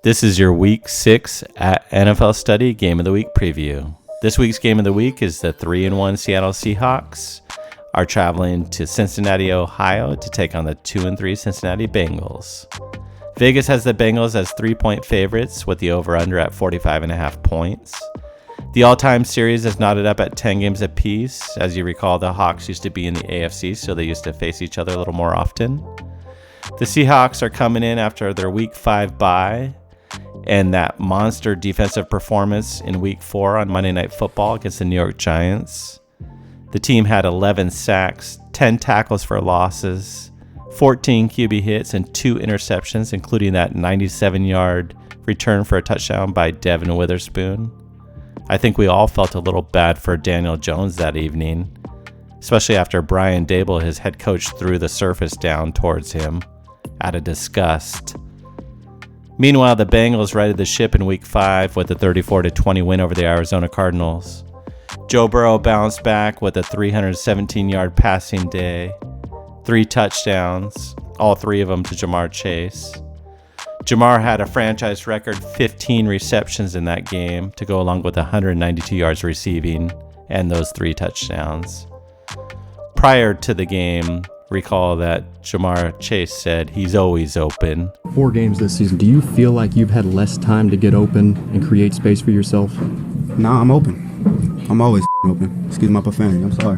This is your Week 6 at NFL Study Game of the Week preview. This week's Game of the Week is the 3-1 Seattle Seahawks are traveling to Cincinnati, Ohio to take on the 2-3 Cincinnati Bengals. Vegas has the Bengals as 3-point favorites with the over-under at 45.5 points. The all-time series is knotted up at 10 games apiece. As you recall, the Hawks used to be in the AFC, so they used to face each other a little more often. The Seahawks are coming in after their Week 5 bye and that monster defensive performance in Week 4 on Monday Night Football against the New York Giants. The team had 11 sacks, 10 tackles for losses, 14 QB hits, and 2 interceptions, including that 97-yard return for a touchdown by Devin Witherspoon. I think we all felt a little bad for Daniel Jones that evening, especially after Brian Daboll, his head coach, threw the Surface down towards him out of disgust. Meanwhile, the Bengals righted the ship in Week 5 with a 34-20 win over the Arizona Cardinals. Joe Burrow bounced back with a 317-yard passing day, 3 touchdowns, all 3 of them to Jamar Chase. Jamar had a franchise record 15 receptions in that game to go along with 192 yards receiving and those 3 touchdowns. Prior to the game, recall that Jamar Chase said he's always open. 4 games this season. Do you feel like you've had less time to get open and create space for yourself? Nah, I'm open. I'm always open. Excuse my profanity. I'm sorry.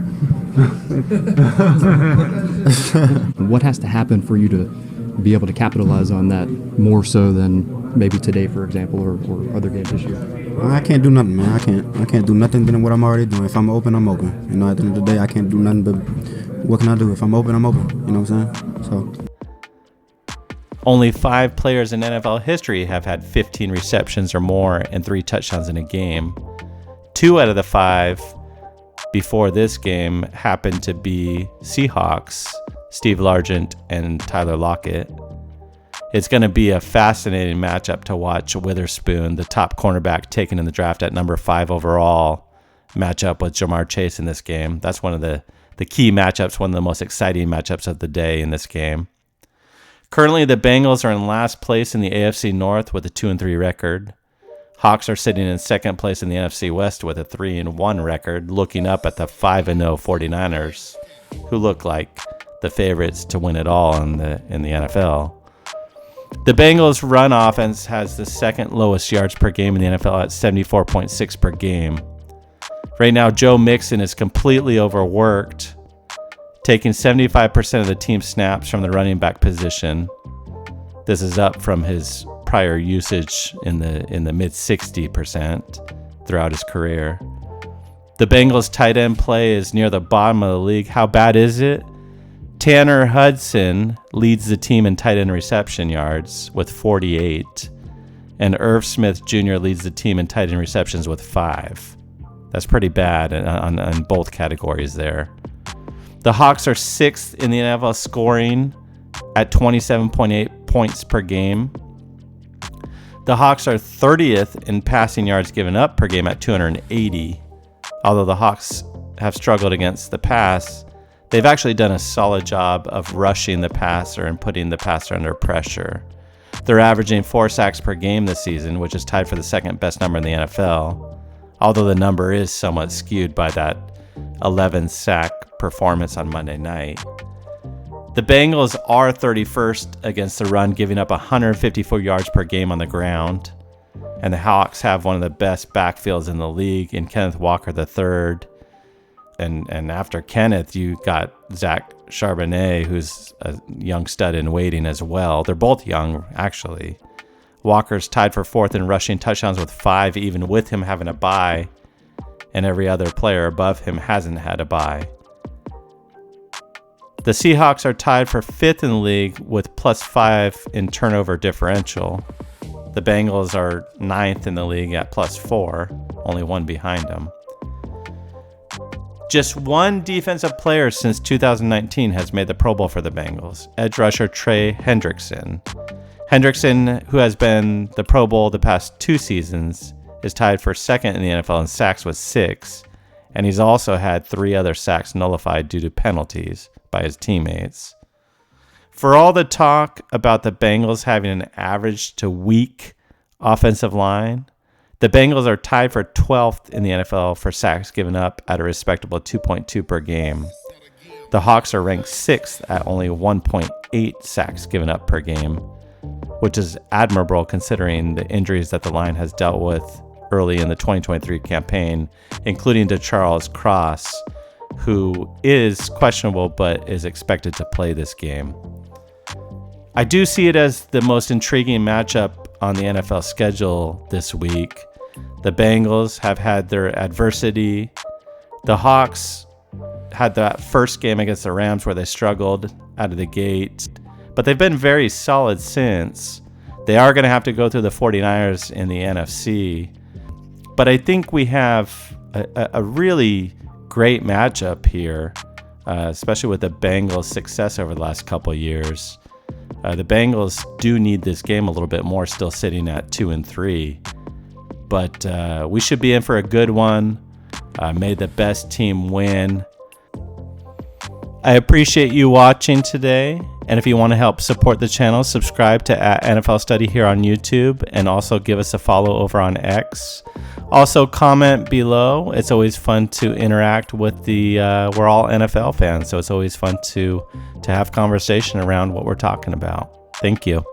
What has to happen for you to be able to capitalize on that more so than maybe today, for example, or other games this year? I can't do nothing, man. I can't do nothing than what I'm already doing. If I'm open, I'm open. You know, at the end of the day, I can't do nothing but what can I do? If I'm open, I'm open. You know what I'm saying? So. Only 5 players in NFL history have had 15 receptions or more and 3 touchdowns in a game. 2 out of the 5 before this game happened to be Seahawks, Steve Largent and Tyler Lockett. It's going to be a fascinating matchup to watch Witherspoon, the top cornerback taken in the draft at number 5 overall, match up with Jamar Chase in this game. That's one of the key matchups, one of the most exciting matchups of the day in this game. Currently, the Bengals are in last place in the AFC North with a 2-3 record. Hawks are sitting in second place in the NFC West with a 3-1 record, looking up at the 5-0 49ers, who look like the favorites to win it all in the NFL. The Bengals' run offense has the second lowest yards per game in the NFL at 74.6 per game. Right now, Joe Mixon is completely overworked, taking 75% of the team's snaps from the running back position. This is up from his prior usage in the mid 60% throughout his career. The Bengals' tight end play is near the bottom of the league. How bad is it? Tanner Hudson leads the team in tight end reception yards with 48, and Irv Smith Jr. leads the team in tight end receptions with 5. That's pretty bad on both categories there. The Hawks are 6th in the NFL scoring at 27.8 points per game. The Hawks are 30th in passing yards given up per game at 280. Although the Hawks have struggled against the pass, they've actually done a solid job of rushing the passer and putting the passer under pressure. They're averaging 4 sacks per game this season, which is tied for the second best number in the NFL. Although the number is somewhat skewed by that 11 sack performance on Monday night. The Bengals are 31st against the run, giving up 154 yards per game on the ground. And the Hawks have one of the best backfields in the league in Kenneth Walker III. And after Kenneth, you got Zach Charbonnet, who's a young stud in waiting as well. They're both young, actually. Walker's tied for 4th in rushing touchdowns with 5, even with him having a bye, and every other player above him hasn't had a bye. The Seahawks are tied for 5th in the league with +5 in turnover differential. The Bengals are 9th in the league at +4, only 1 behind them. Just 1 defensive player since 2019 has made the Pro Bowl for the Bengals, edge rusher Trey Hendrickson. Hendrickson, who has been the Pro Bowl the past 2 seasons, is tied for 2nd in the NFL in sacks with 6, and he's also had 3 other sacks nullified due to penalties by his teammates. For all the talk about the Bengals having an average to weak Offensive line. The Bengals are tied for 12th in the NFL for sacks given up at a respectable 2.2 per game. The Hawks are ranked 6th at only 1.8 sacks given up per game, which is admirable considering the injuries that the line has dealt with early in the 2023 campaign, including to Charles Cross, who is questionable but is expected to play this game. I do see it as the most intriguing matchup on the NFL schedule this week. The Bengals have had their adversity. The Hawks had that first game against the Rams where they struggled out of the gate, but they've been very solid since. They are going to have to go through the 49ers in the NFC, but I think we have a really great matchup here, especially with the Bengals' success over the last couple of years. The Bengals do need this game a little bit more, still sitting at 2-3. But we should be in for a good one. May the best team win. I appreciate you watching today. And if you want to help support the channel, subscribe to @NFL Study here on YouTube, and also give us a follow over on X. Also, comment below. It's always fun to interact with we're all NFL fans, so it's always fun to have conversation around what we're talking about. Thank you.